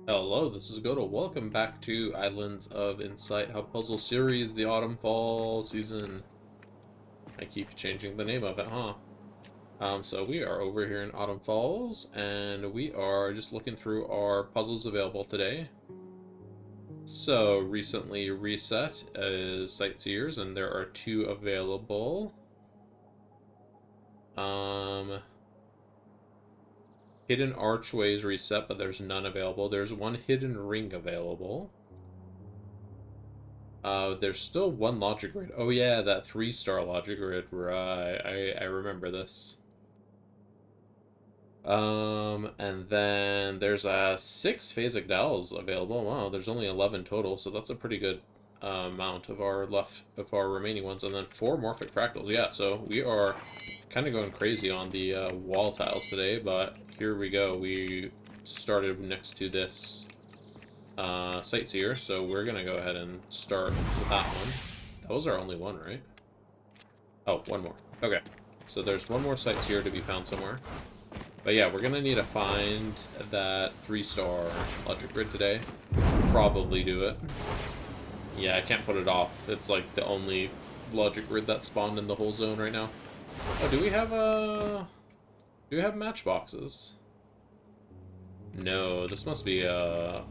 Hello, this is Goto. Welcome back to Islands of Insight, How Puzzle Series, the Autumn Fall season. I keep changing the name of it, huh? So we are over here in Autumn Falls, and we are just looking through our puzzles available today. So, recently reset is Sightseers, and there are two available. Um, Hidden Archways reset, but there's none available. There's one Hidden Ring available. There's still one logic grid. Oh yeah, that 3-star logic grid. Right, I remember this. And then there's 6 phasic dowels available. Wow, there's only 11 total, so that's a pretty good amount of our remaining ones. And then 4 morphic fractals. Yeah, so we are kind of going crazy on the wall tiles today, but here we go. We started next to this Sightseer, so we're gonna go ahead and start with that one. That was our only one, right? Oh, one more. Okay. So there's one more Sightseer to be found somewhere. But yeah, we're gonna need to find that 3-star logic grid today. Probably do it. Yeah, I can't put it off. It's like the only logic grid that spawned in the whole zone right now. Oh, do we have matchboxes? No, this must be a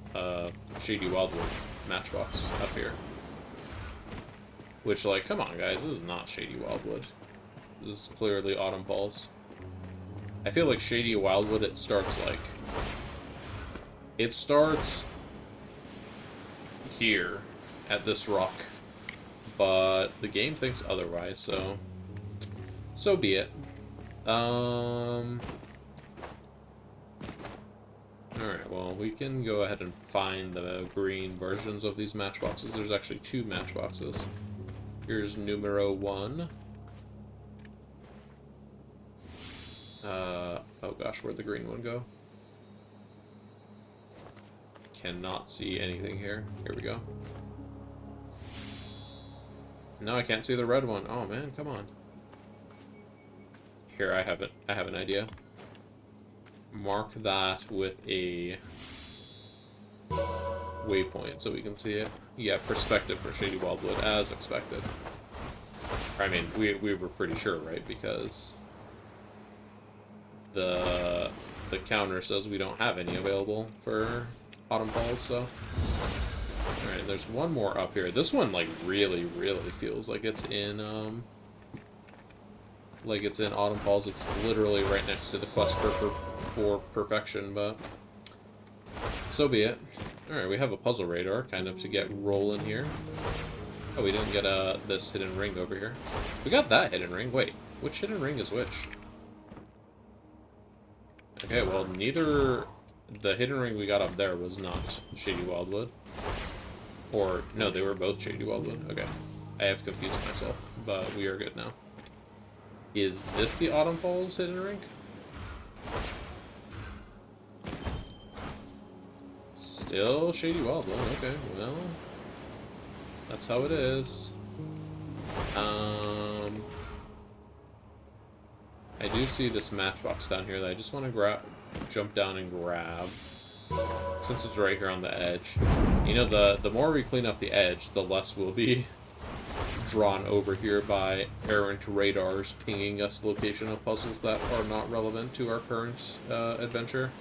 Shady Wildwood matchbox up here. Which, like, come on, guys, this is not Shady Wildwood. This is clearly Autumn Falls. I feel like Shady Wildwood, it starts here, at this rock. But the game thinks otherwise, so be it. Alright, well, we can go ahead and find the green versions of these matchboxes. There's actually 2 matchboxes. Here's numero 1. Oh gosh, where'd the green one go? Cannot see anything here. Here we go. No, I can't see the red one. Oh man, come on. Here, I have it. I have an idea. Mark that with a waypoint so we can see it. Yeah, perspective for Shady Wildwood, as expected. I mean, we were pretty sure, right? Because the counter says we don't have any available for Autumn Falls, so... Alright, there's one more up here. This one, like, really, really feels like it's in, Autumn Falls. It's literally right next to the quest for perfection, but... So be it. Alright, we have a puzzle radar, kind of, to get rolling here. Oh, we didn't get, this hidden ring over here. We got that hidden ring. Wait, which hidden ring is which? Okay, well, neither... The hidden ring we got up there was not Shady Wildwood. Or, no, they were both Shady Wildwood. Okay. I have confused myself, but we are good now. Is this the Autumn Falls hidden ring? Still Shady Wildwood. Okay, well... That's how it is. I do see this matchbox down here that I just want to jump down and grab. Since it's right here on the edge. You know, the more we clean up the edge, the less we'll be drawn over here by errant radars pinging us location of puzzles that are not relevant to our current adventure.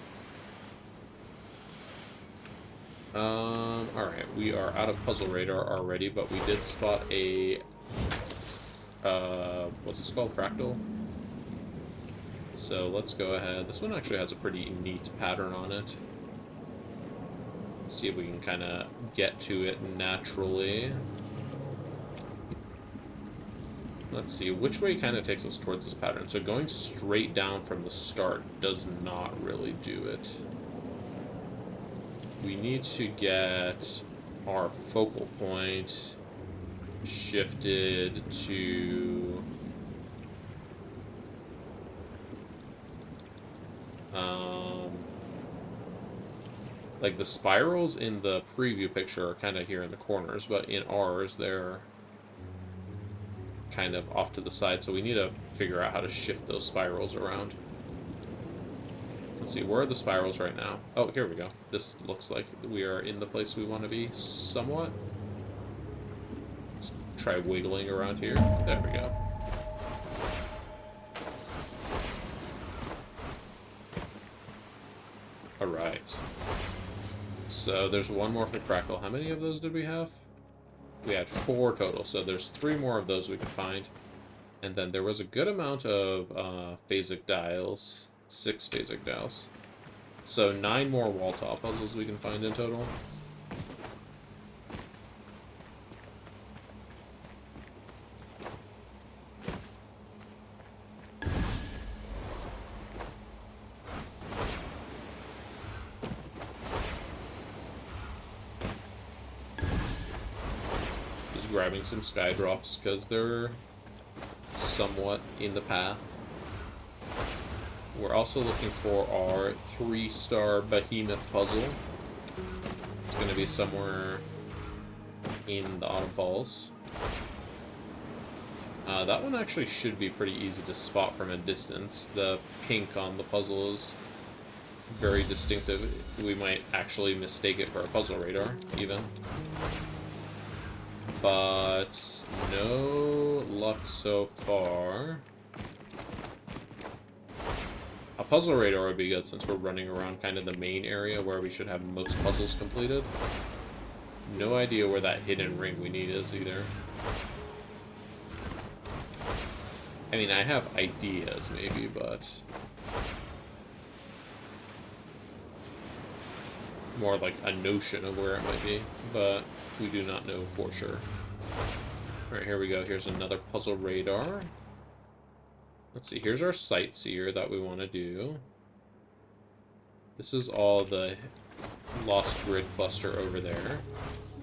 Alright, we are out of puzzle radar already, but we did spot a... what's this called? Fractal? So let's go ahead. This one actually has a pretty neat pattern on it. Let's see if we can kind of get to it naturally. Let's see, which way kind of takes us towards this pattern? So going straight down from the start does not really do it. We need to get our focal point shifted to... like the spirals in the preview picture are kind of here in the corners, but in ours they're kind of off to the side, so we need to figure out how to shift those spirals around. Let's see, where are the spirals right now? Oh, here we go. This looks like we are in the place we want to be, somewhat. Let's try wiggling around here. There we go. Alright. So there's one more for Crackle. How many of those did we have? We had 4 total, so there's 3 more of those we could find. And then there was a good amount of phasic dials. 6 phasic dials. So 9 more wall top puzzles we can find in total. Just grabbing some sky drops because they're somewhat in the path. We're also looking for our 3-star Behemoth puzzle. It's going to be somewhere in the Autumn Falls. That one actually should be pretty easy to spot from a distance. The pink on the puzzle is very distinctive. We might actually mistake it for a puzzle radar, even. But no luck so far. A puzzle radar would be good since we're running around kind of the main area where we should have most puzzles completed. No idea where that hidden ring we need is either. I mean, I have ideas maybe, but more like a notion of where it might be, but we do not know for sure. Alright, here we go. Here's another puzzle radar. Let's see, here's our sightseer that we want to do. This is all the Lost Grid cluster over there.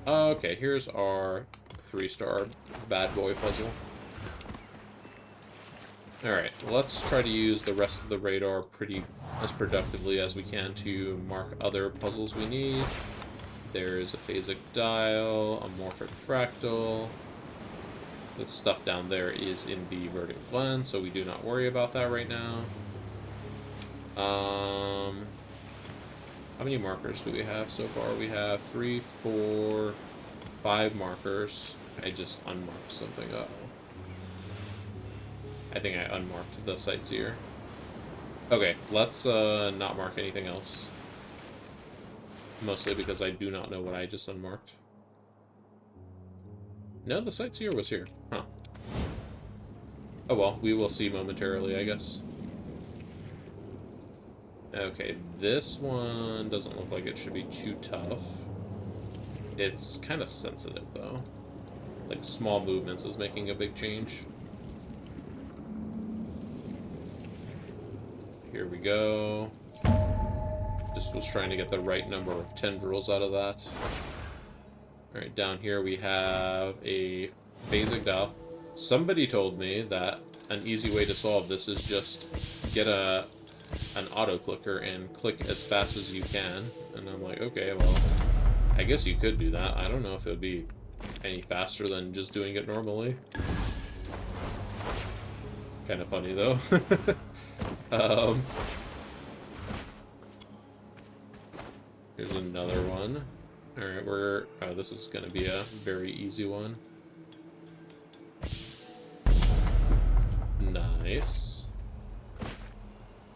Okay, here's our 3-star bad boy puzzle. Alright, let's try to use the rest of the radar as productively as we can to mark other puzzles we need. There's a phasic dial, a morphic fractal. The stuff down there is in the vertical blend, so we do not worry about that right now. How many markers do we have so far? We have 3, 4, 5 markers. I just unmarked something. Uh-oh. I think I unmarked the sightseer. Okay, let's not mark anything else. Mostly because I do not know what I just unmarked. No, the sightseer was here. Huh. Oh well, we will see momentarily, I guess. Okay, this one doesn't look like it should be too tough. It's kind of sensitive, though. Like, small movements is making a big change. Here we go. Just was trying to get the right number of tendrils out of that. Alright, down here we have a phasic dial. Somebody told me that an easy way to solve this is just get an auto clicker and click as fast as you can. And I'm like, okay, well, I guess you could do that. I don't know if it would be any faster than just doing it normally. Kind of funny, though. Here's another one. Alright, oh, this is going to be a very easy one. Nice.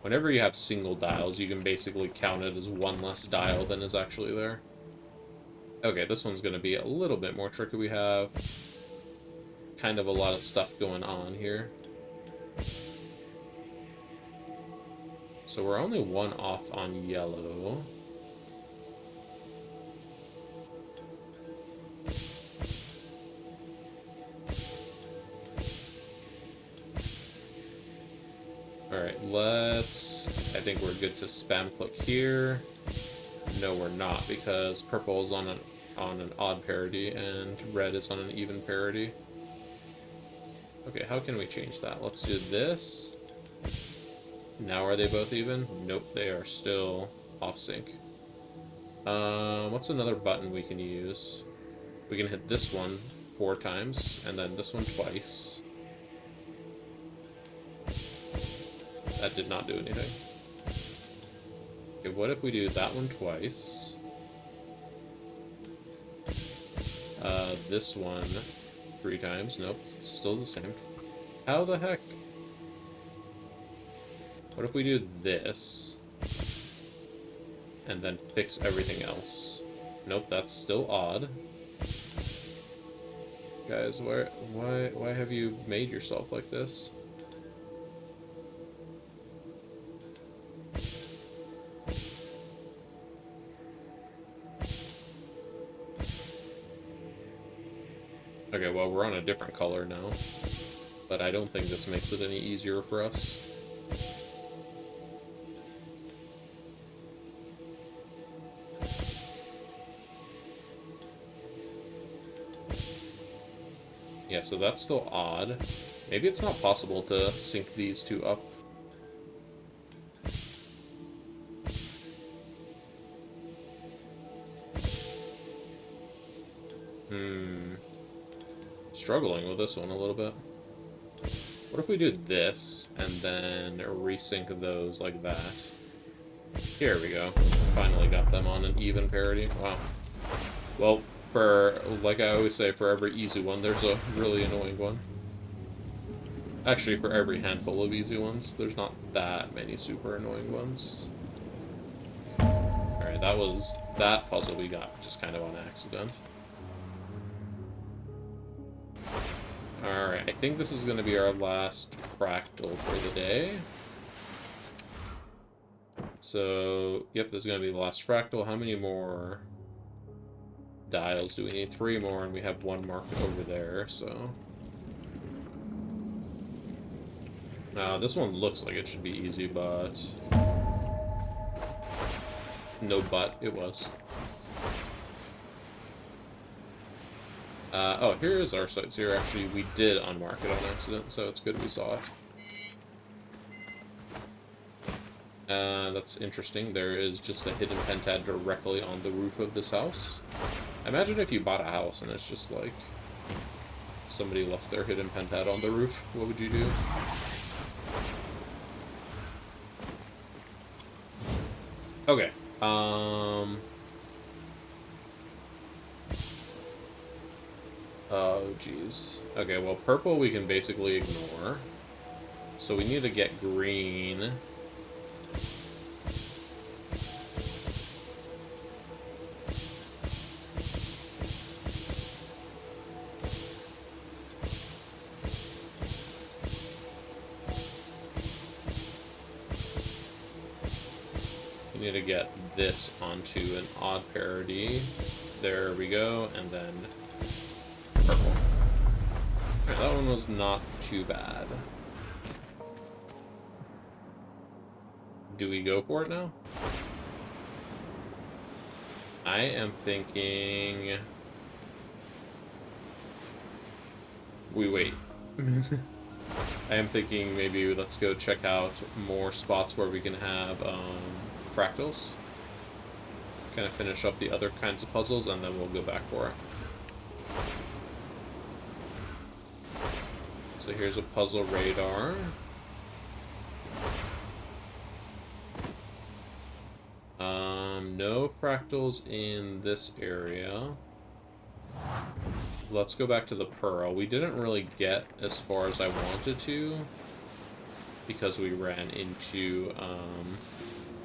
Whenever you have single dials, you can basically count it as one less dial than is actually there. Okay, this one's going to be a little bit more tricky. We have kind of a lot of stuff going on here. So we're only 1 off on yellow. Alright, I think we're good to spam click here. No, we're not, because purple is on an odd parity, and red is on an even parity. Okay, how can we change that? Let's do this. Now are they both even? Nope, they are still off sync. What's another button we can use? We can hit this one 4 times, and then this one twice. That did not do anything. Okay, what if we do that one twice? This one 3 times. Nope, it's still the same. How the heck? What if we do this and then fix everything else? Nope, that's still odd. Guys, why have you made yourself like this? Okay, well, we're on a different color now, but I don't think this makes it any easier for us. Yeah, so that's still odd. Maybe it's not possible to sync these two up. Struggling with this one a little bit. What if we do this and then resync those like that? Here we go. Finally got them on an even parity. Wow. Well, like I always say, for every easy one, there's a really annoying one. Actually, for every handful of easy ones, there's not that many super annoying ones. Alright, that puzzle we got just kind of on accident. Alright, I think this is going to be our last fractal for the day. So, yep, this is going to be the last fractal. How many more dials do we need? 3 more, and we have 1 marked over there, so... this one looks like it should be easy, but... No but, it was. Oh, here is our site here. Actually, we did unmark it on accident, so it's good we saw it. That's interesting. There is just a hidden pentad directly on the roof of this house. Imagine if you bought a house and it's just like... somebody left their hidden pentad on the roof. What would you do? Okay. Oh, jeez. Okay, well, purple we can basically ignore. So we need to get green. We need to get this onto an odd parity. There we go, and then purple. Alright, that one was not too bad. Do we go for it now? I am thinking... we wait. I am thinking maybe let's go check out more spots where we can have fractals. Kind of finish up the other kinds of puzzles, and then we'll go back for it. So here's a puzzle radar. No fractals in this area. Let's go back to the pearl. We didn't really get as far as I wanted to because we ran into,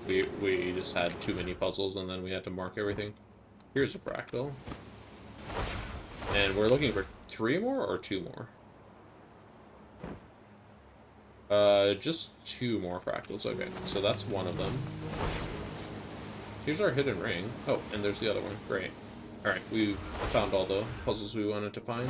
we just had too many puzzles and then we had to mark everything. Here's a fractal. And we're looking for 3 more or 2 more? Just 2 more fractals. Okay, so that's one of them. Here's our hidden ring. Oh, and there's the other one. Great. Alright, we found all the puzzles we wanted to find.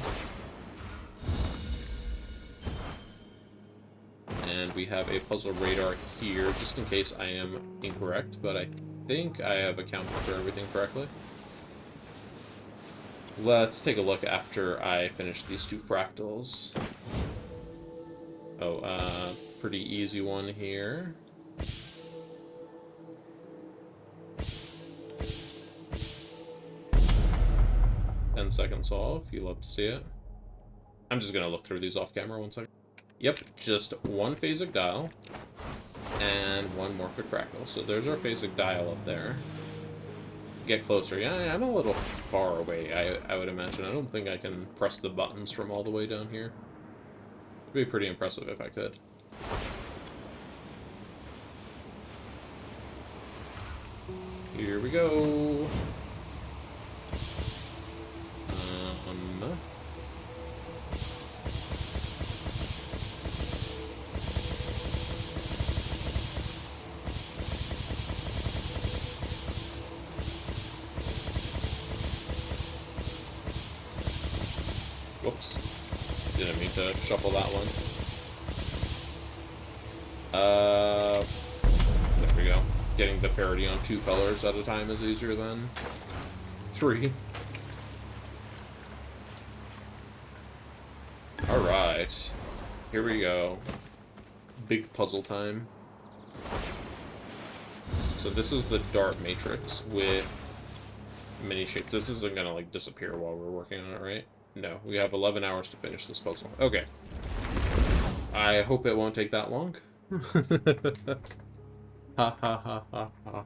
And we have a puzzle radar here, just in case I am incorrect, but I think I have accounted for everything correctly. Let's take a look after I finish these 2 fractals. Oh, pretty easy one here. Second solve. You love to see it. I'm just gonna look through these off camera 1 second. Yep, just 1 phasic dial. and one Morphic Fractal. So there's our phasic dial up there. Get closer. Yeah, I'm a little far away, I would imagine. I don't think I can press the buttons from all the way down here. It'd be pretty impressive if I could. Here we go. Whoops. Didn't mean to shuffle that one. There we go. Getting the parity on 2 colors at a time is easier than 3. Alright. Here we go. Big puzzle time. So this is the dart matrix with many shapes. This isn't gonna, like, disappear while we're working on it, right? No, we have 11 hours to finish this puzzle. Okay. I hope it won't take that long. Ha ha ha ha ha.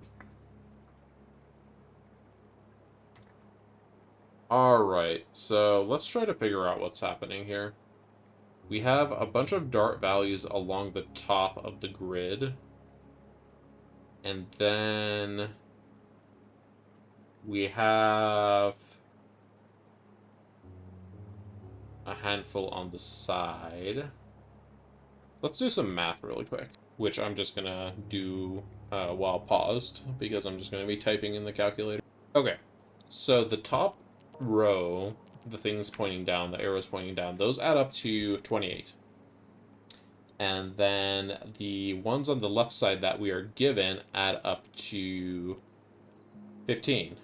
Alright, so let's try to figure out what's happening here. We have a bunch of dart values along the top of the grid. And then we have a handful on the side. Let's do some math really quick, which I'm just gonna do while paused, because I'm just gonna be typing in the calculator. Okay, so the top row, the things pointing down, the arrows pointing down, those add up to 28. And then the ones on the left side that we are given add up to 15.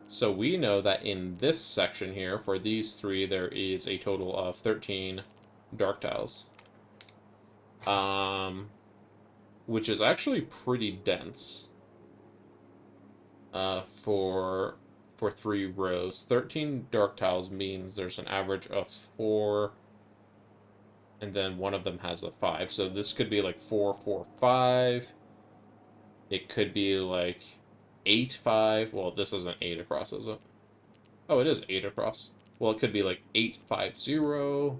So we know that in this section here, for these 3, there is a total of 13 dark tiles. Which is actually pretty dense for 3 rows. 13 dark tiles means there's an average of 4, and then one of them has a 5. So this could be like 4, 4, 5. It could be like 8, 5. Well, this isn't 8 across, is it? Oh, it is 8 across. Well, it could be like 8, 5, 0.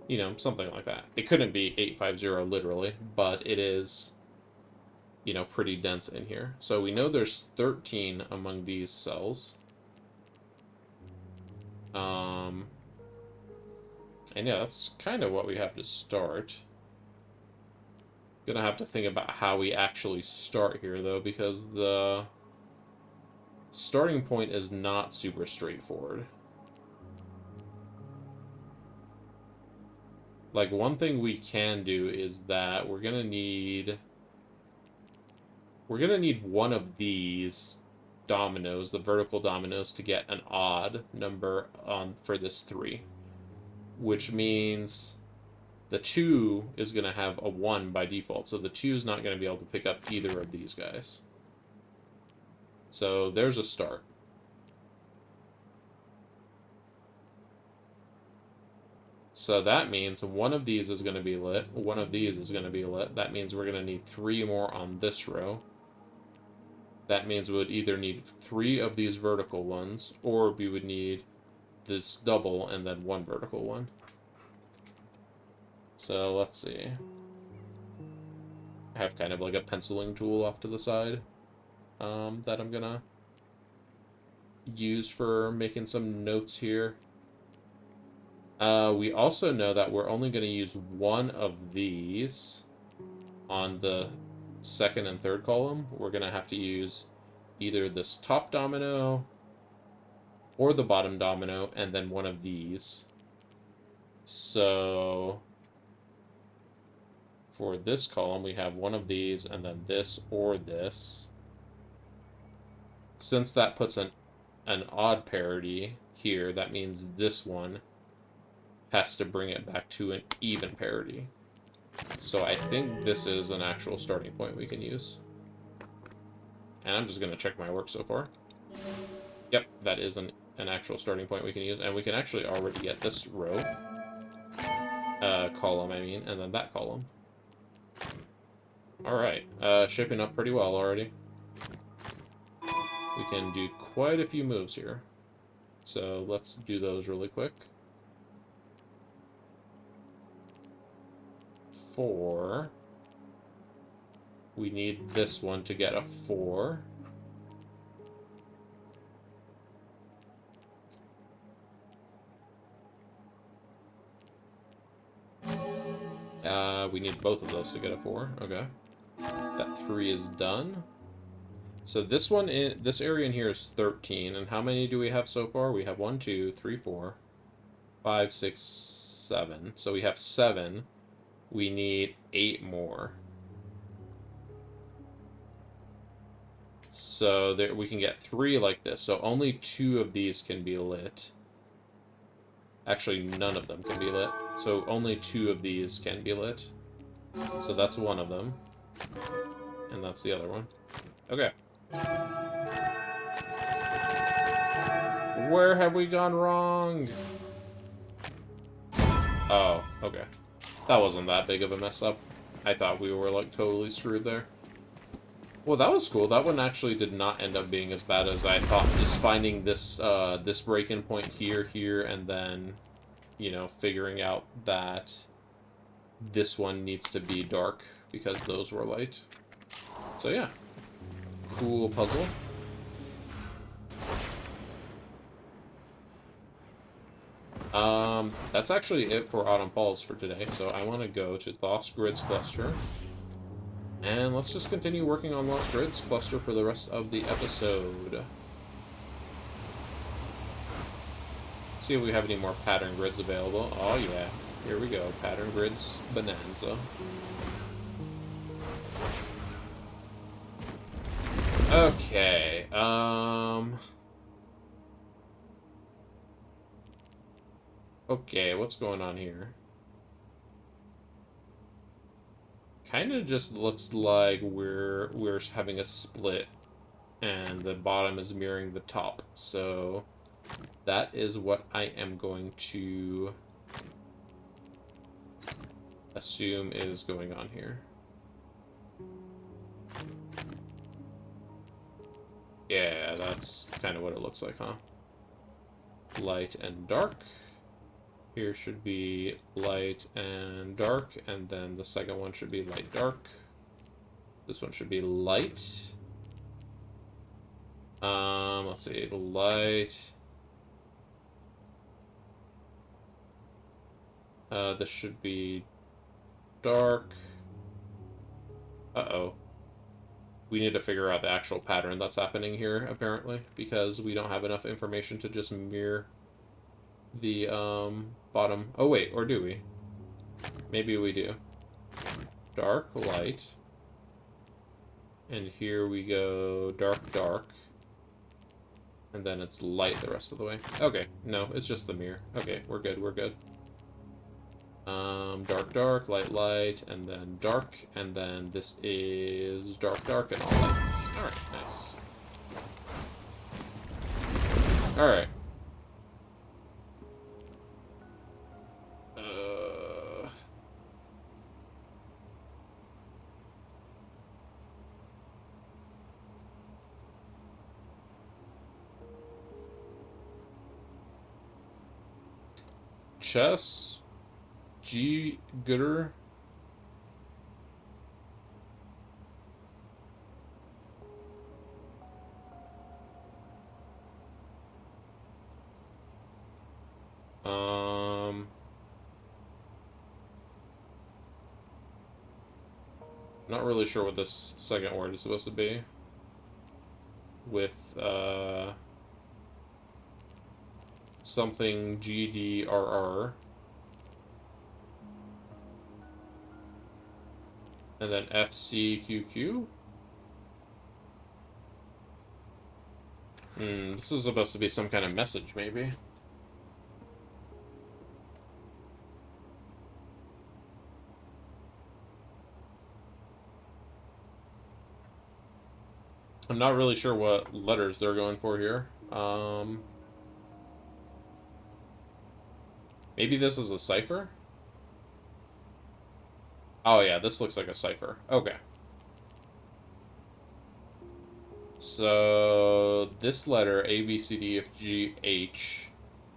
You know, something like that. It couldn't be 8, 5, 0 literally, but it is, you know, pretty dense in here. So we know there's 13 among these cells. And yeah, that's kind of what we have to start. Gonna have to think about how we actually start here, though, because the starting point is not super straightforward. Like, one thing we can do is that we're gonna need one of these dominoes, the vertical dominoes, to get an odd number for this 3. Which means the 2 is going to have a 1 by default, so the 2 is not going to be able to pick up either of these guys. So there's a start. So that means one of these is going to be lit, one of these is going to be lit. That means we're going to need 3 more on this row. That means we would either need 3 of these vertical ones, or we would need this double and then 1 vertical one. So let's see. I have kind of like a penciling tool off to the side that I'm gonna use for making some notes here. We also know that we're only going to use one of these on the second and third column. We're going to have to use either this top domino or the bottom domino, and then one of these. So for this column, we have one of these, and then this or this. Since that puts an odd parity here, that means this one has to bring it back to an even parity. So I think this is an actual starting point we can use. And I'm just going to check my work so far. Yep, that is an actual starting point we can use. And we can actually already get this row. Column, I mean, and then that column. Alright, shaping up pretty well already. We can do quite a few moves here. So let's do those really quick. 4. We need this one to get a 4. We need both of those to get a 4. Okay. That 3 is done. So this one, this area in here is 13. And how many do we have so far? We have 1, 2, 3, 4, 5, 6, 7. So we have 7. We need 8 more. So there, we can get 3 like this. So only 2 of these can be lit. Actually, none of them can be lit. So only 2 of these can be lit. So that's one of them. And that's the other one. Okay. Where have we gone wrong? Oh, okay. That wasn't that big of a mess up. I thought we were, like, totally screwed there. Well, that was cool. That one actually did not end up being as bad as I thought. Just finding this, this break-in point here, and then, you know, figuring out that this one needs to be dark because those were light. So, yeah. Cool puzzle. That's actually it for Autumn Falls for today, so I want to go to Lost Grids Cluster. And let's just continue working on Lost Grids Cluster for the rest of the episode. See if we have any more pattern grids available. Oh yeah, here we go. Pattern grids bonanza. Okay, okay, what's going on here? Kind of just looks like we're having a split, and the bottom is mirroring the top. So that is what I am going to assume is going on here. Yeah, that's kind of what it looks like, huh? Light and dark. Here should be light and dark, and then the second one should be light dark. This one should be light. Let's see, light. This should be dark. Uh-oh. We need to figure out the actual pattern that's happening here, apparently, because we don't have enough information to just mirror the, bottom. Oh, wait, or do we? Maybe we do. Dark, light. And here we go dark, dark. And then it's light the rest of the way. Okay, no, it's just the mirror. Okay, we're good, we're good. Dark, dark, light, light, and then dark, and then this is dark, dark, and all lights. Alright, nice. Alright. Chess. G. Gooder. Not really sure what this second word is supposed to be. With, something GDRR. And then FCQQ. This is supposed to be some kind of message, maybe. I'm not really sure what letters they're going for here. Maybe this is a cipher? Oh yeah, this looks like a cipher. Okay. So this letter A B C D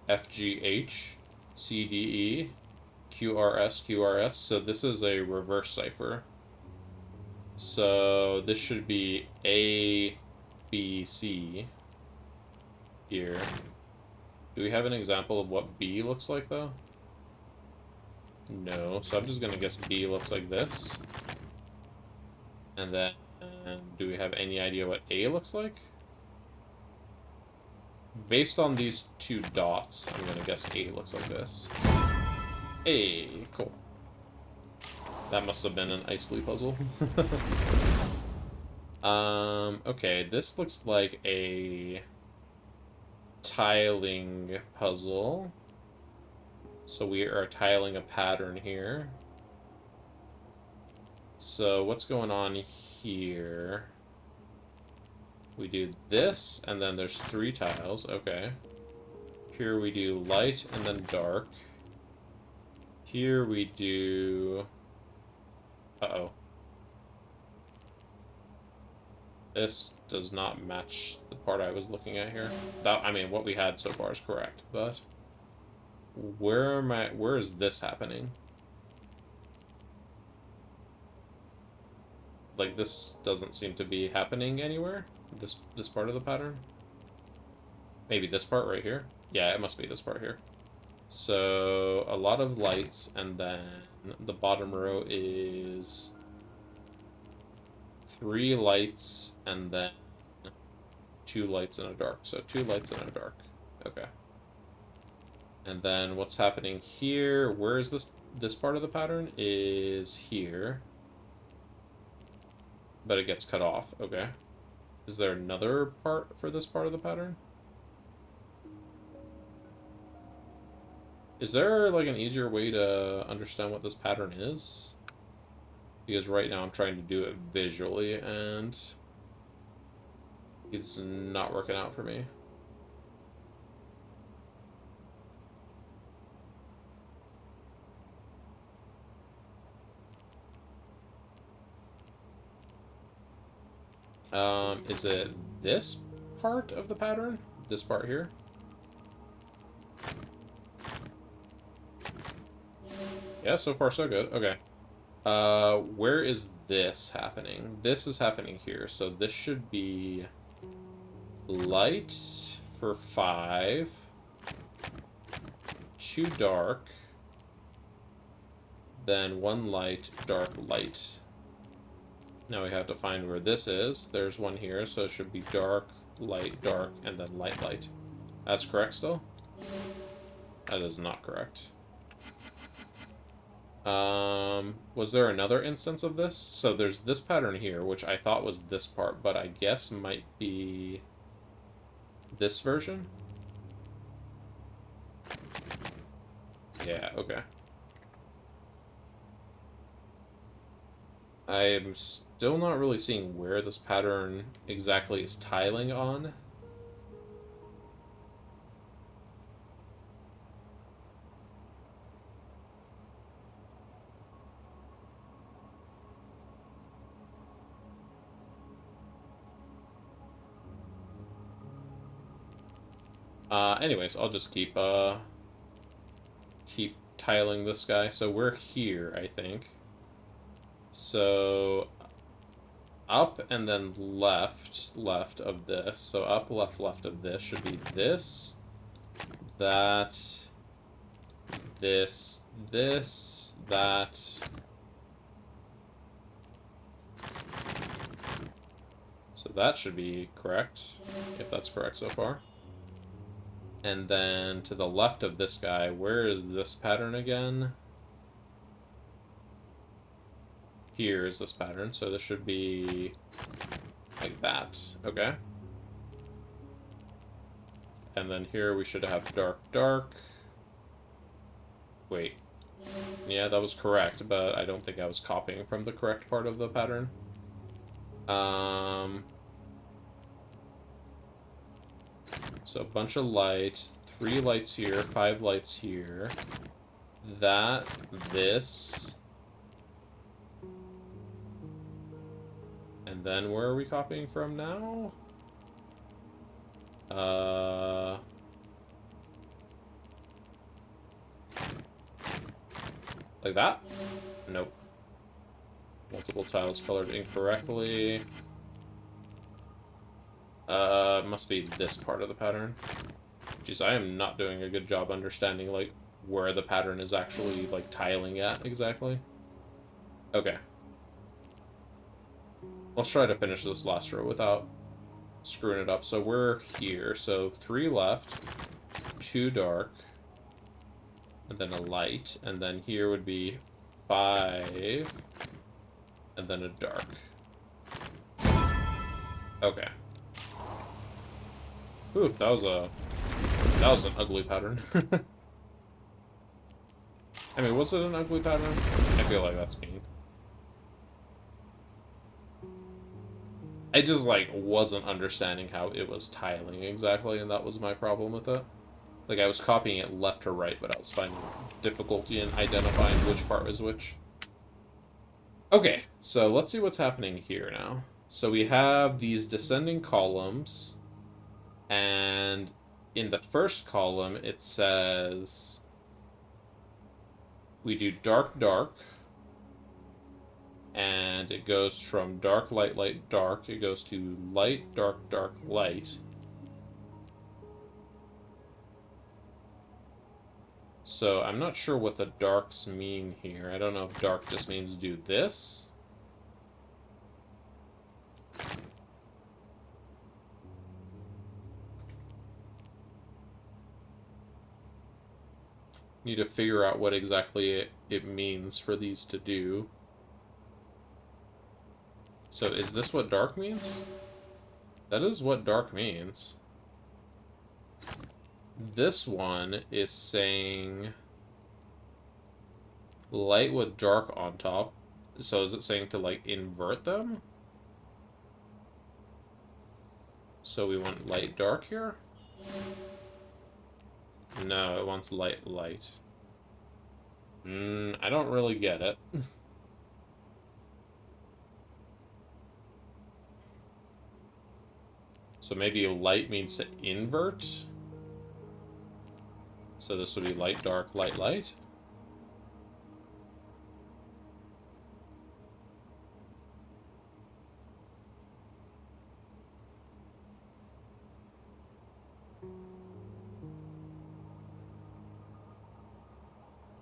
F G H C D E Q R S Q R S. So this is a reverse cipher. So this should be A B C here. Do we have an example of what B looks like though? No. So I'm just gonna guess B looks like this. And then do we have any idea what A looks like? Based on these two dots, I'm gonna guess A looks like this. Hey, cool. That must have been an Isley puzzle. Okay, this looks like a tiling puzzle. So we are tiling a pattern here. So what's going on here? We do this, and then there's 3 tiles. Okay. Here we do light and then dark. Here we do... Uh-oh. This does not match the part I was looking at here. That, I mean, what we had so far is correct, but... Where is this happening? Like, this doesn't seem to be happening anywhere. This part of the pattern. Maybe this part right here. Yeah, it must be this part here. So, a lot of lights, and then the bottom row is 3 lights, and then 2 lights and a dark. So 2 lights and a dark. Okay. And then what's happening here? Where is this part of the pattern? Is here. But it gets cut off. Okay. Is there another part for this part of the pattern? Is there like an easier way to understand what this pattern is? Because right now I'm trying to do it visually and it's not working out for me. Is it this part of the pattern? This part here? Yeah, so far so good. Okay. Where is this happening? This is happening here. So this should be light for 5, 2 dark, then 1 light, dark, light. Now we have to find where this is. There's one here, so it should be dark, and then light, light. That's correct still? That is not correct. Was there another instance of this? So there's this pattern here, which I thought was this part, but I guess might be this version? Yeah, okay. I am still not really seeing where this pattern exactly is tiling on. Anyways, I'll just keep tiling this guy. So we're here, I think. So up and then left of this. So up, left of this should be this, that, this, that. So that should be correct, if that's correct so far. And then to the left of this guy, where is this pattern again? Here is this pattern, so this should be like that. Okay. And then here we should have dark, dark. Wait. Yeah, that was correct, but I don't think I was copying from the correct part of the pattern. So a bunch of light, 3 lights here, 5 lights here. That, this. And then where are we copying from now? Uh, like that? Nope. Multiple tiles colored incorrectly. Must be this part of the pattern. Jeez, I am not doing a good job understanding, like, where the pattern is actually, like, tiling at exactly. Okay. Let's try to finish this last row without screwing it up. So we're here. So 3 left, 2 dark, and then a light. And then here would be 5, and then a dark. Okay. Ooh, that was an ugly pattern. I mean, was it an ugly pattern? I feel like that's mean. I just, like, wasn't understanding how it was tiling exactly, and that was my problem with it. Like, I was copying it left to right, but I was finding difficulty in identifying which part was which. Okay, so let's see what's happening here now. So we have these descending columns, and in the first column it says we do dark, dark, and it goes from dark, light, light, dark. It goes to light, dark, dark, light. So I'm not sure what the darks mean here. I don't know if dark just means do this. Need to figure out what exactly it means for these to do. So is this what dark means? That is what dark means. This one is saying light with dark on top. So is it saying to, like, invert them? So we want light dark here? No, it wants light light. I don't really get it. So maybe light means to invert? So this would be light dark light light?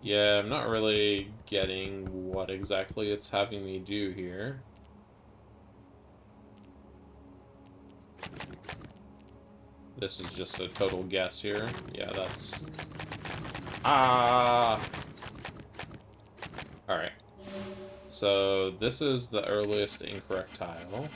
Yeah, I'm not really getting what exactly it's having me do here. This is just a total guess here. Yeah, that's... Ah! Alright. So, this is the earliest incorrect tile.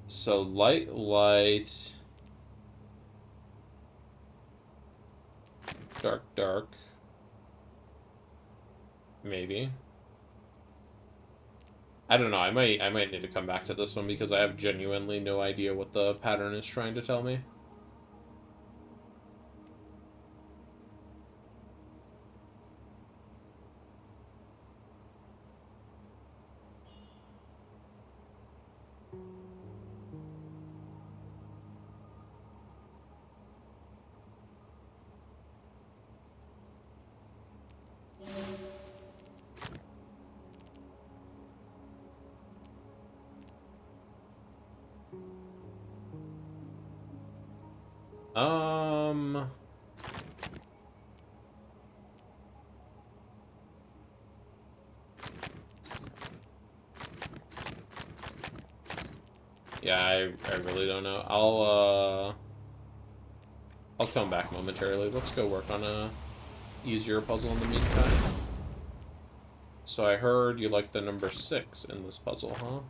So, light, light... Dark, dark. Maybe. I don't know, I might need to come back to this one because I have genuinely no idea what the pattern is trying to tell me. Um... Yeah, I really don't know. I'll come back momentarily. Let's go work on a easier puzzle in the meantime. So I heard you like the number 6 in this puzzle, huh?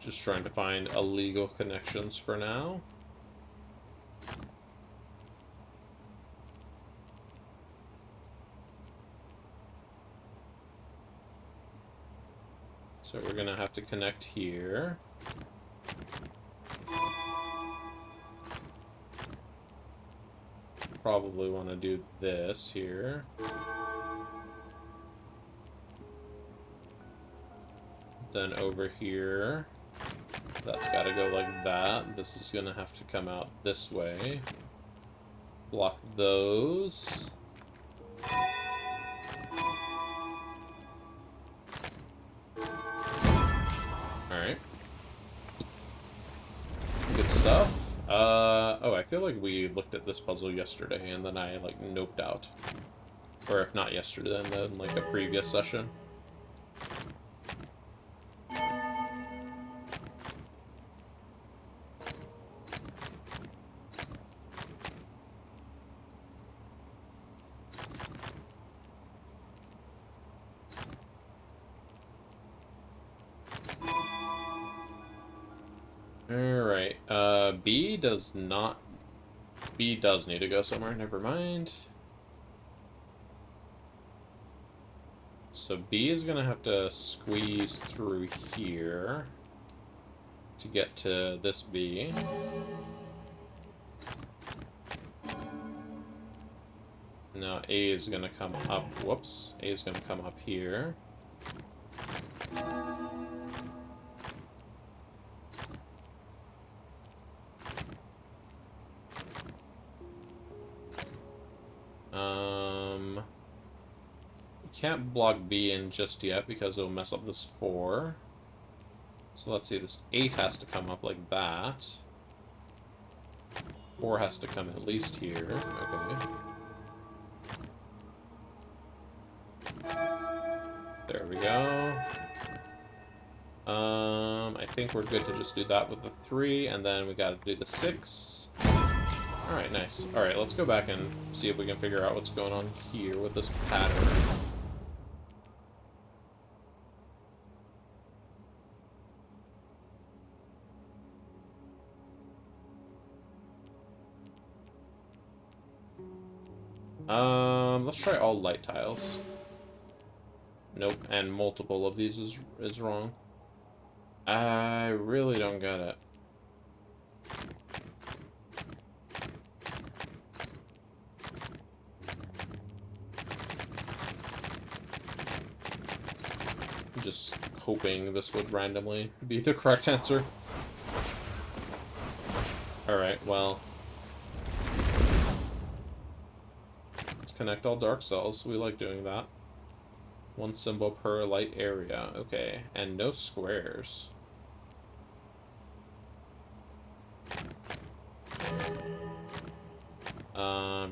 Just trying to find illegal connections for now. So we're gonna have to connect here. probably want to do this here. Then over here, that's got to go like that. This is going to have to come out this way. Block those. Alright. Good stuff. Oh, I feel like we looked at this puzzle yesterday, and then I, like, noped out. Or if not yesterday, then, like, a previous session. Alright, B does not... B does need to go somewhere, never mind. So B is gonna have to squeeze through here to get to this B. Now A is gonna come up, whoops, A is gonna come up here. Can't block B in just yet because it'll mess up this 4. So let's see, this 8 has to come up like that. 4 has to come at least here. Okay. There we go. I think we're good to just do that with the 3, and then we gotta do the 6. Alright, nice. Alright, let's go back and see if we can figure out what's going on here with this pattern. Let's try all light tiles. Nope, and multiple of these is wrong. I really don't get it. I'm just hoping this would randomly be the correct answer. Alright, well. Connect all dark cells. We like doing that. 1 symbol per light area. Okay. And no squares.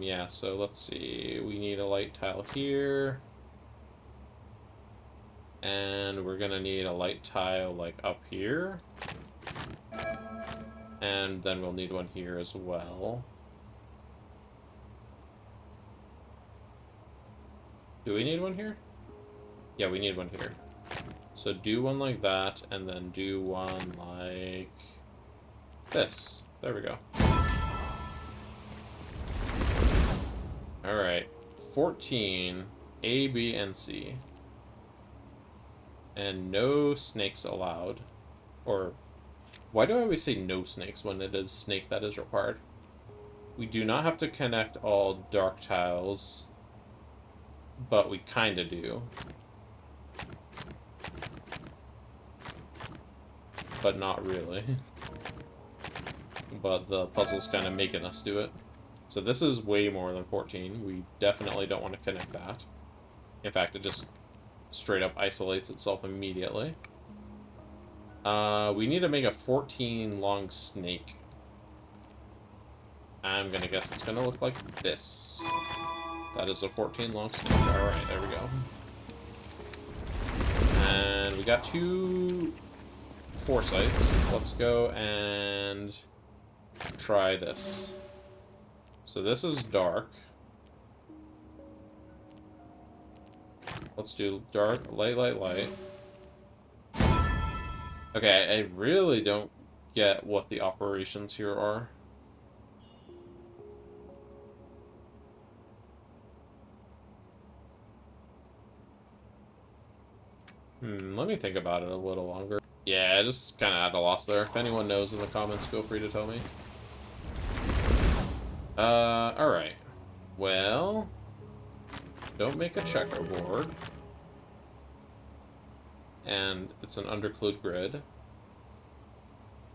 Yeah, so let's see. We need a light tile here. And we're gonna need a light tile, like, up here. And then we'll need one here as well. Do we need one here? Yeah, we need one here. So do one like that, and then do one like this. There we go. Alright. 14. A, B, and C. And no snakes allowed. Or, why do I always say no snakes when it is snake that is required? We do not have to connect all dark tiles, but we kinda do. But not really. But the puzzle's kinda making us do it. So this is way more than 14. We definitely don't want to connect that. In fact, it just straight up isolates itself immediately. We need to make a 14 long snake. I'm gonna guess it's gonna look like this. That is a 14 long snake. Alright, there we go. And we got 2 foresights. Let's go and try this. So this is dark. Let's do dark, light, light, light. Okay, I really don't get what the operations here are. Let me think about it a little longer. Yeah, just kind of at a loss there. If anyone knows in the comments, feel free to tell me. Alright. don't make a checkerboard. And it's an underclued grid.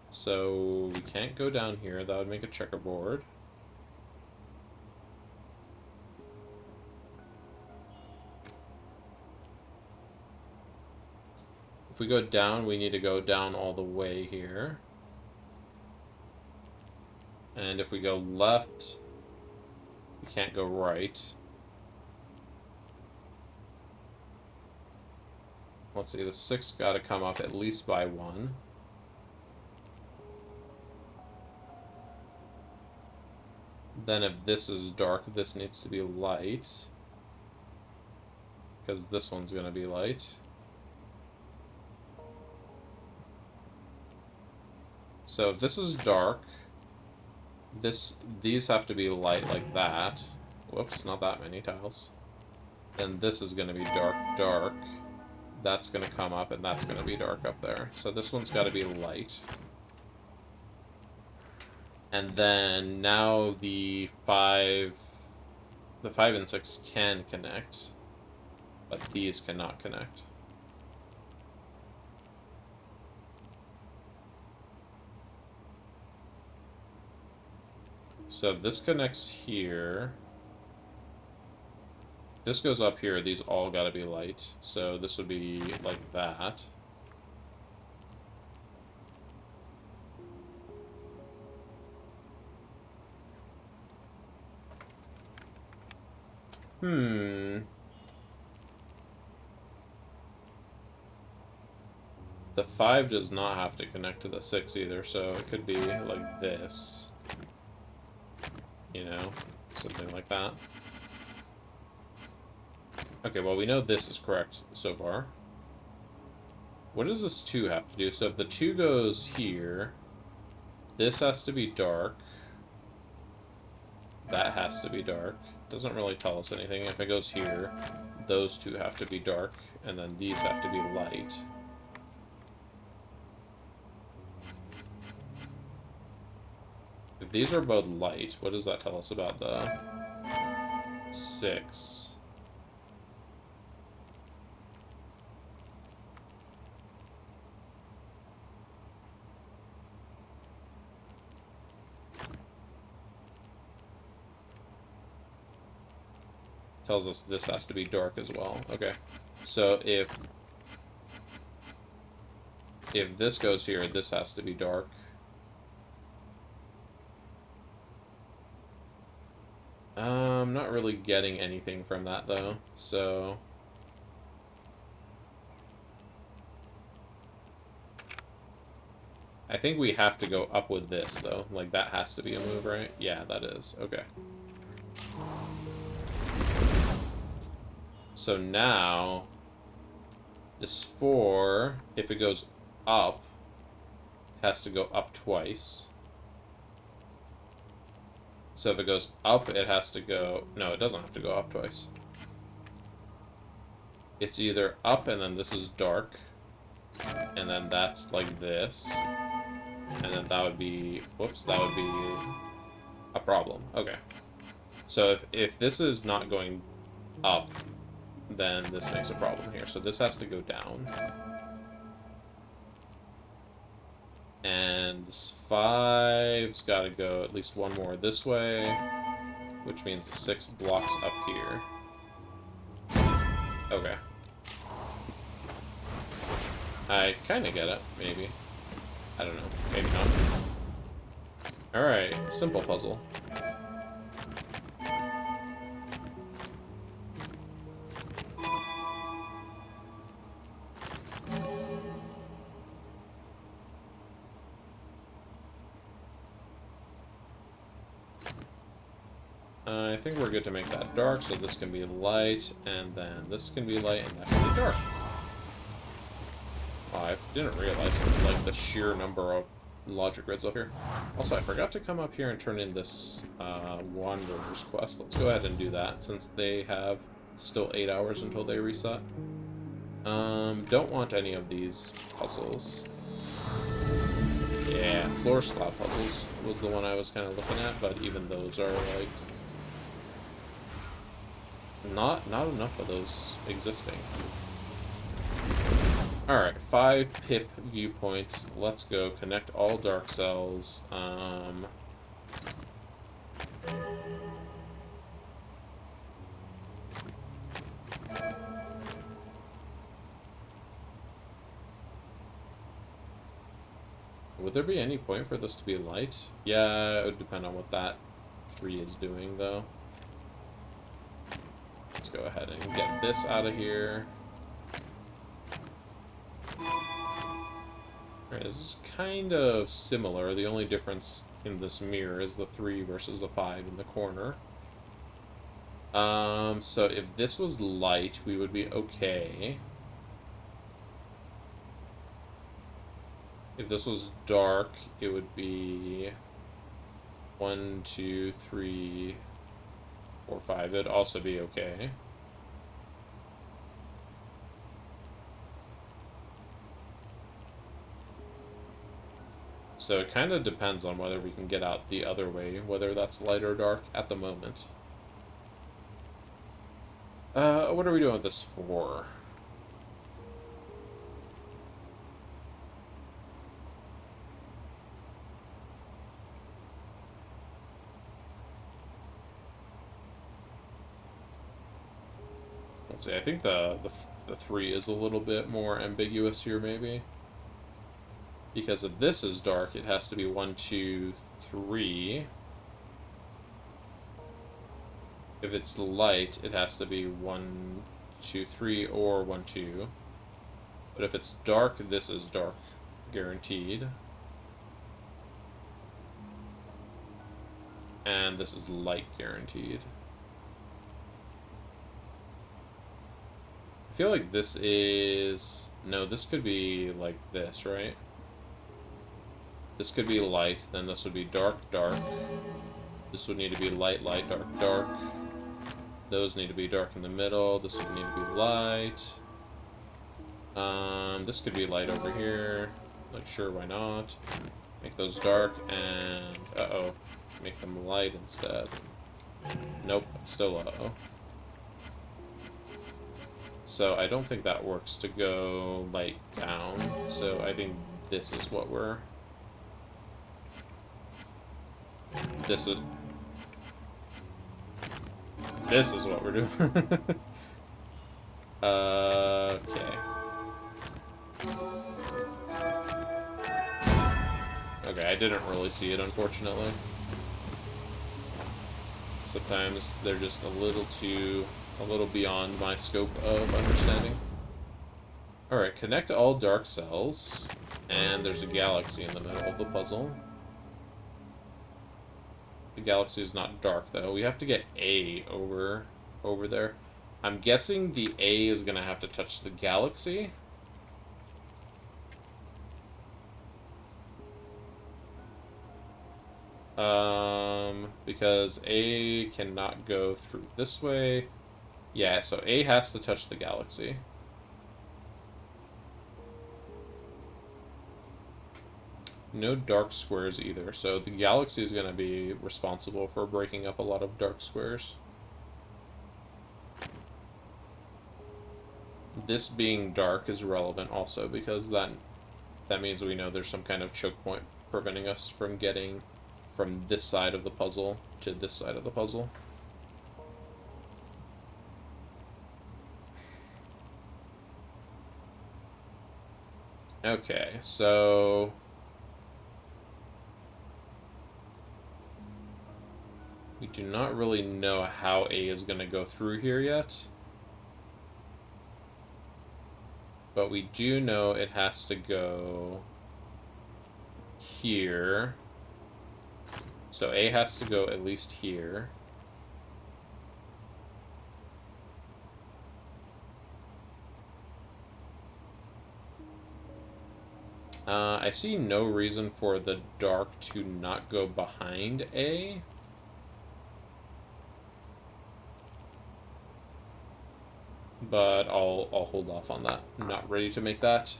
So we can't go down here. That would make a checkerboard. If we go down, we need to go down all the way here. And if we go left, we can't go right. Let's see, the 6 got to come up at least by 1. Then if this is dark, this needs to be light. Because this one's going to be light. So if this is dark, these have to be light like that. Whoops, not that many tiles. Then this is going to be dark, dark. That's going to come up, and that's going to be dark up there. So this one's got to be light. And then now the 5 and 6 can connect, but these cannot connect. So if this connects here, this goes up here, these all gotta be light. So this would be like that. The 5 does not have to connect to the 6 either, so it could be like this. You know, something like that. Okay, well, we know this is correct so far. What does this 2 have to do? So if the 2 goes here, this has to be dark. That has to be dark. Doesn't really tell us anything. If it goes here, those 2 have to be dark, and then these have to be light. If these are both light, what does that tell us about the 6? Tells us this has to be dark as well. Okay. So if this goes here, this has to be dark. I'm not really getting anything from that though, so I think we have to go up with this though. Like that has to be a move, right? Yeah, that is. Okay. So now this 4, if it goes up, has to go up twice. So if it goes up, it has to go... No, it doesn't have to go up twice. It's either up and then this is dark, and then that's like this, and then that would be... Whoops, that would be a problem. Okay. So if this is not going up, then this makes a problem here. So this has to go down. And this 5's got to go at least one more this way, which means the 6 blocks up here. Okay. I kind of get it, maybe. I don't know. Maybe not. Alright, simple puzzle. I think we're good to make that dark, so this can be light, and then this can be light, and that can be dark. Oh, I didn't realize like the sheer number of logic grids up here. Also, I forgot to come up here and turn in this Wanderer's quest. Let's go ahead and do that, since they have still 8 hours until they reset. Don't want any of these puzzles. Yeah, floor slab puzzles was the one I was kind of looking at, but even those are like... Not enough of those existing. Alright, 5 pip viewpoints. Let's go. Connect all dark cells. Would there be any point for this to be light? Yeah, it would depend on what that 3 is doing, though. Let's go ahead and get this out of here. Alright, this is kind of similar. The only difference in this mirror is the 3 versus the 5 in the corner. So if this was light, we would be okay. If this was dark, it would be 1, 2, 3, 4, 5. It'd also be okay. So it kind of depends on whether we can get out the other way, whether that's light or dark at the moment. What are we doing with this for? Let's see, I think the 3 is a little bit more ambiguous here, maybe. Because if this is dark, it has to be 1, 2, 3. If it's light, it has to be 1, 2, 3, or 1, 2. But if it's dark, this is dark, guaranteed. And this is light, guaranteed. I feel like this is... No, this could be like this, right? This could be light, then this would be dark, dark. This would need to be light, light, dark, dark. Those need to be dark in the middle. This would need to be light. This could be light over here. Like, sure, why not? Make those dark, and... Uh-oh. Make them light instead. Nope, still uh-oh. So I don't think that works to go light down. So I think this is what we're... This is what we're doing. Okay. Okay, I didn't really see it, unfortunately. Sometimes they're just a little beyond my scope of understanding. Alright, connect all dark cells, and there's a galaxy in the middle of the puzzle. The galaxy is not dark, though. We have to get A over there. I'm guessing the A is going to have to touch the galaxy. Because A cannot go through this way. Yeah, so A has to touch the galaxy. No dark squares either, so the galaxy is going to be responsible for breaking up a lot of dark squares. This being dark is relevant also, because that means we know there's some kind of choke point preventing us from getting from this side of the puzzle to this side of the puzzle. Okay, so... we do not really know how A is going to go through here yet. But we do know it has to go here. So A has to go at least here. I see no reason for the dark to not go behind A. But I'll hold off on that. I'm not ready to make that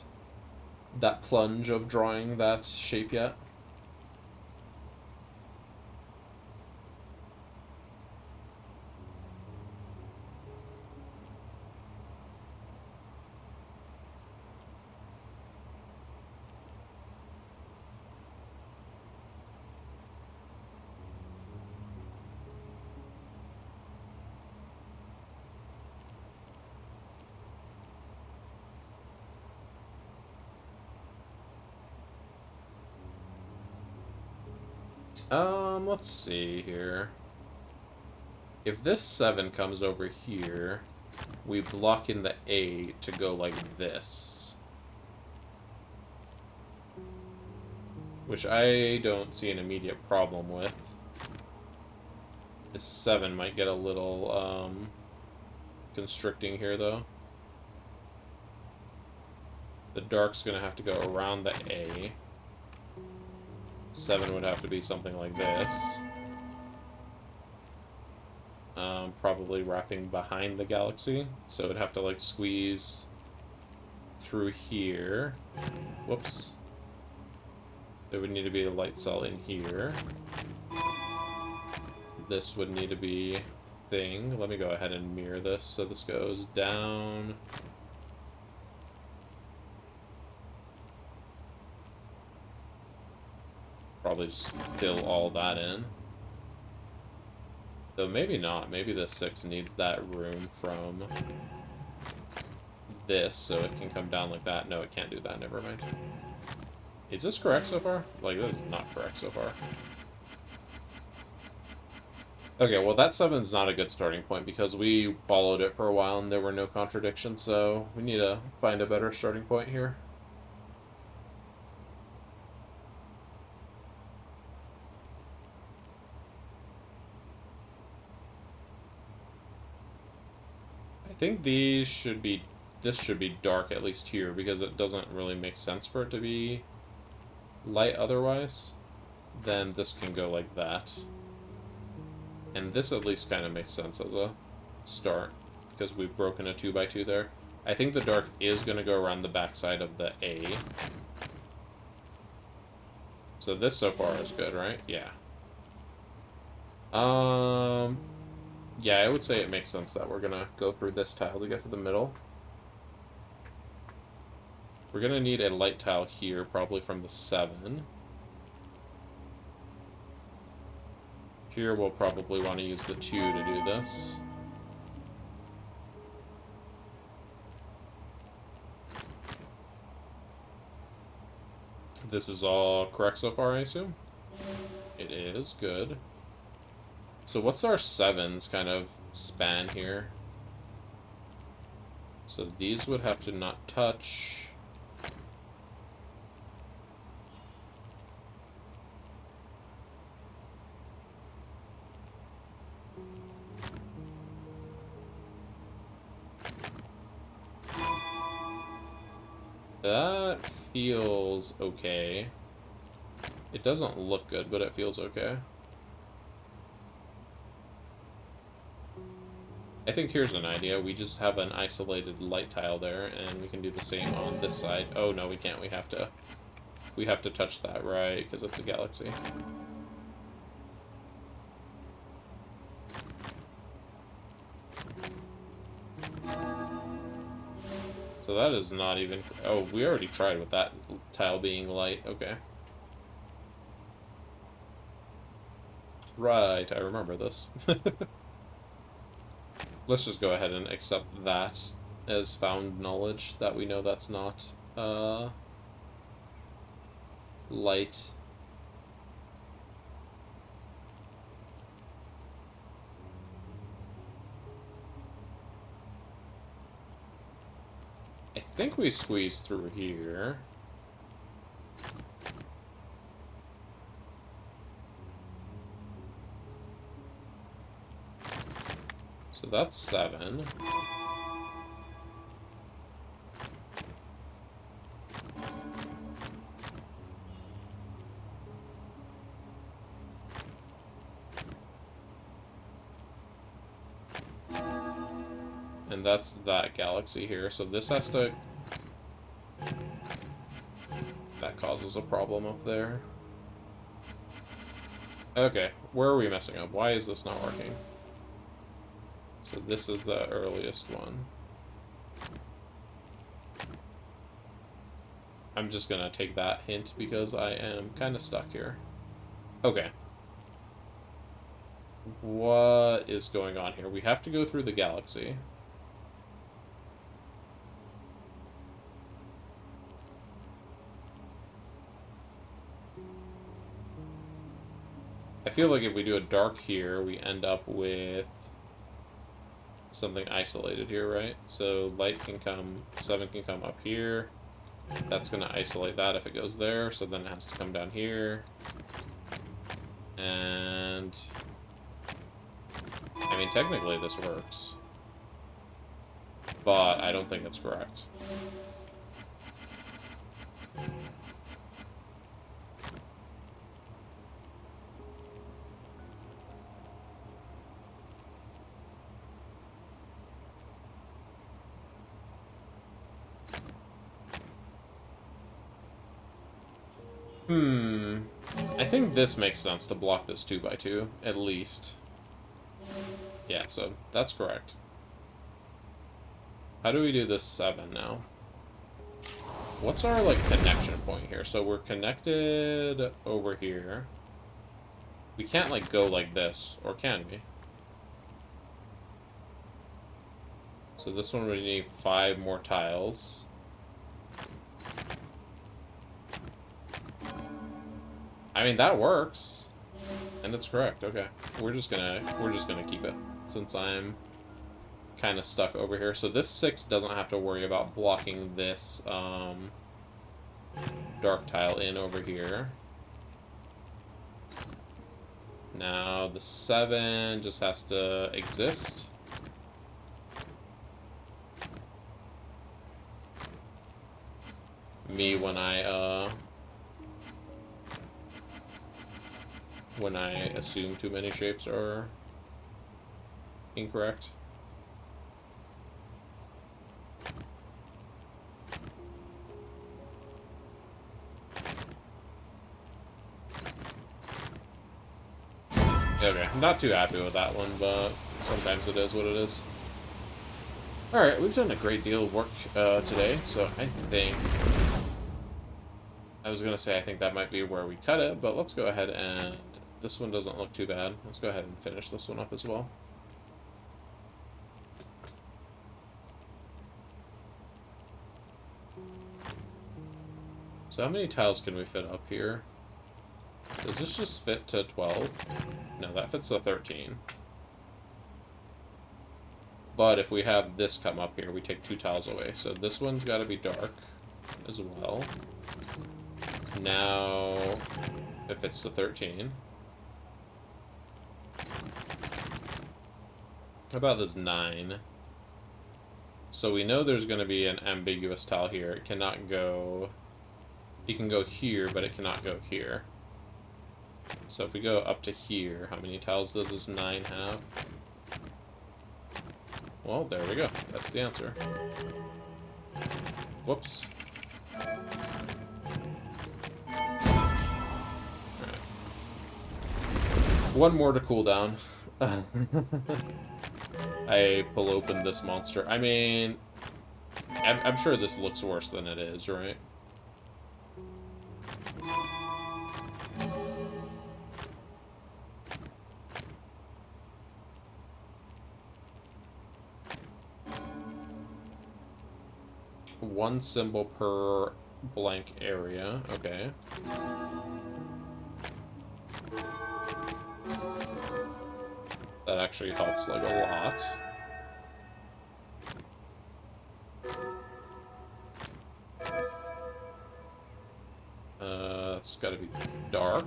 plunge of drawing that shape yet. Let's see here. If this 7 comes over here, we block in the A to go like this. Which I don't see an immediate problem with. This 7 might get a little, constricting here, though. The dark's gonna have to go around the A. 7 would have to be something like this. Probably wrapping behind the galaxy. So it'd have to, like, squeeze through here. Whoops. There would need to be a light cell in here. This would need to be thing. Let me go ahead and mirror this. So this goes down. Probably just fill all that in. Though maybe not. Maybe the 6 needs that room from this so it can come down like that. No, it can't do that. Never mind. Is this correct so far? Like, this is not correct so far. Okay, well that 7's not a good starting point because we followed it for a while and there were no contradictions, so we need to find a better starting point here. I think this should be dark at least here because it doesn't really make sense for it to be light otherwise. Then this can go like that. And this at least kind of makes sense as a start, because we've broken a 2x2 there. I think the dark is going to go around the backside of the A. So this so far is good, right? Yeah. Yeah, I would say it makes sense that we're going to go through this tile to get to the middle. We're going to need a light tile here, probably from the 7. Here we'll probably want to use the 2 to do this. This is all correct so far, I assume? It is, good. So what's our 7's kind of span here? So these would have to not touch. That feels okay. It doesn't look good, but it feels okay. I think here's an idea. We just have an isolated light tile there, and we can do the same on this side. Oh, no, we can't. We have to touch that, right, because it's a galaxy. So that is not even... Oh, we already tried with that tile being light. Okay. Right, I remember this. Let's just go ahead and accept that as found knowledge, that we know that's not, light. I think we squeeze through here. So that's 7. And that's that galaxy here. So this has to... That causes a problem up there. Okay, where are we messing up? Why is this not working? So this is the earliest one. I'm just gonna take that hint because I am kind of stuck here. Okay. What is going on here? We have to go through the galaxy. feel like if we do a dark here, we end up with something isolated here, right? So light can come, 7 can come up here. That's going to isolate that if it goes there, so then it has to come down here. And I mean, technically this works, but I don't think it's correct. I think this makes sense to block this 2x2, at least. Yeah, so that's correct. How do we do this 7 now? What's our, like, connection point here? So we're connected over here. We can't, like, go like this, or can we? So this one we need 5 more tiles. I mean, that works. And it's correct, okay. We're just gonna keep it, since I'm kind of stuck over here. So this 6 doesn't have to worry about blocking this dark tile in over here. Now the 7 just has to exist. Me when I assume too many shapes are incorrect. Okay, I'm not too happy with that one, but sometimes it is what it is. Alright, we've done a great deal of work today, so I think... I was going to say I think that might be where we cut it, but let's go ahead and... This one doesn't look too bad. Let's go ahead and finish this one up as well. So how many tiles can we fit up here? Does this just fit to 12? No, that fits to 13. But if we have this come up here, we take 2 tiles away. So this one's got to be dark as well. Now, it fits to 13. How about this 9? So we know there's going to be an ambiguous tile here. It cannot go... It can go here, but it cannot go here. So if we go up to here, how many tiles does this 9 have? Well, there we go. That's the answer. Whoops. Alright. One more to cool down. I pull open this monster. I mean, I'm sure this looks worse than it is, right? One symbol per blank area. Okay. That actually helps, like, a lot. It's gotta be dark,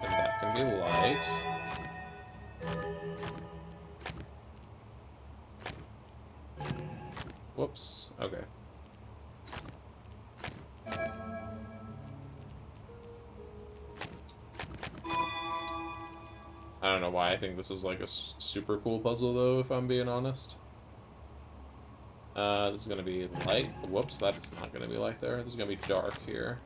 and that can be light. Whoops. Okay. I don't know why I think this is like a super cool puzzle, though, if I'm being honest. This is going to be light. Whoops, that's not going to be light there. This is going to be dark here.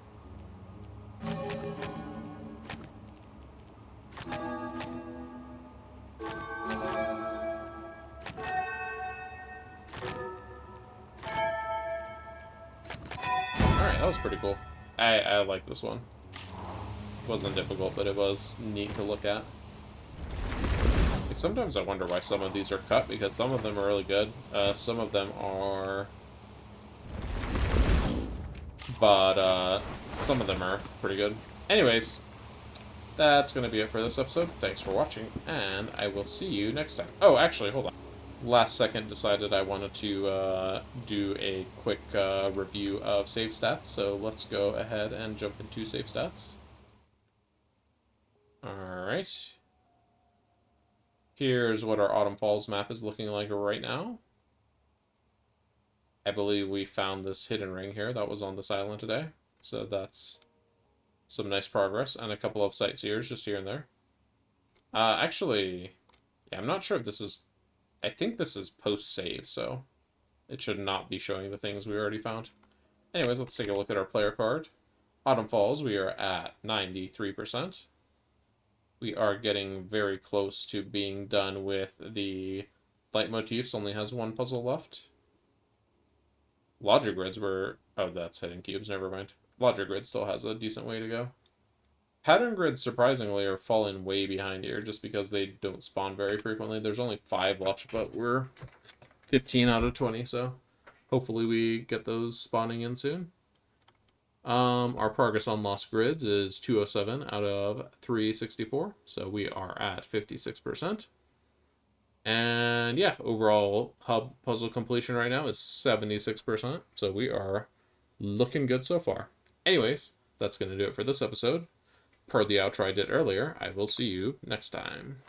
Alright, that was pretty cool. I like this one. It wasn't difficult, but it was neat to look at. Sometimes I wonder why some of these are cut, because some of them are really good. Some of them are... But, some of them are pretty good. Anyways, that's going to be it for this episode. Thanks for watching, and I will see you next time. Oh, actually, hold on. Last second decided I wanted to do a quick review of save stats, so let's go ahead and jump into save stats. Alright. Here's what our Autumn Falls map is looking like right now. I believe we found this hidden ring here that was on this island today, so that's some nice progress, and a couple of sightseers just here and there. Actually, yeah, I'm not sure if this is... I think this is post-save, so it should not be showing the things we already found. Anyways, let's take a look at our player card. Autumn Falls, we are at 93%. We are getting very close to being done with the leitmotifs, only has one puzzle left. Logic grids were... Oh, that's hidden cubes, never mind. Logic grid still has a decent way to go. Pattern grids, surprisingly, are falling way behind here just because they don't spawn very frequently. There's only 5 left, but we're 15 out of 20, so hopefully we get those spawning in soon. Our progress on lost grids is 207 out of 364, so we are at 56%. And yeah, overall hub puzzle completion right now is 76%, so we are looking good so far. Anyways, that's going to do it for this episode. Per the outro I did earlier, I will see you next time.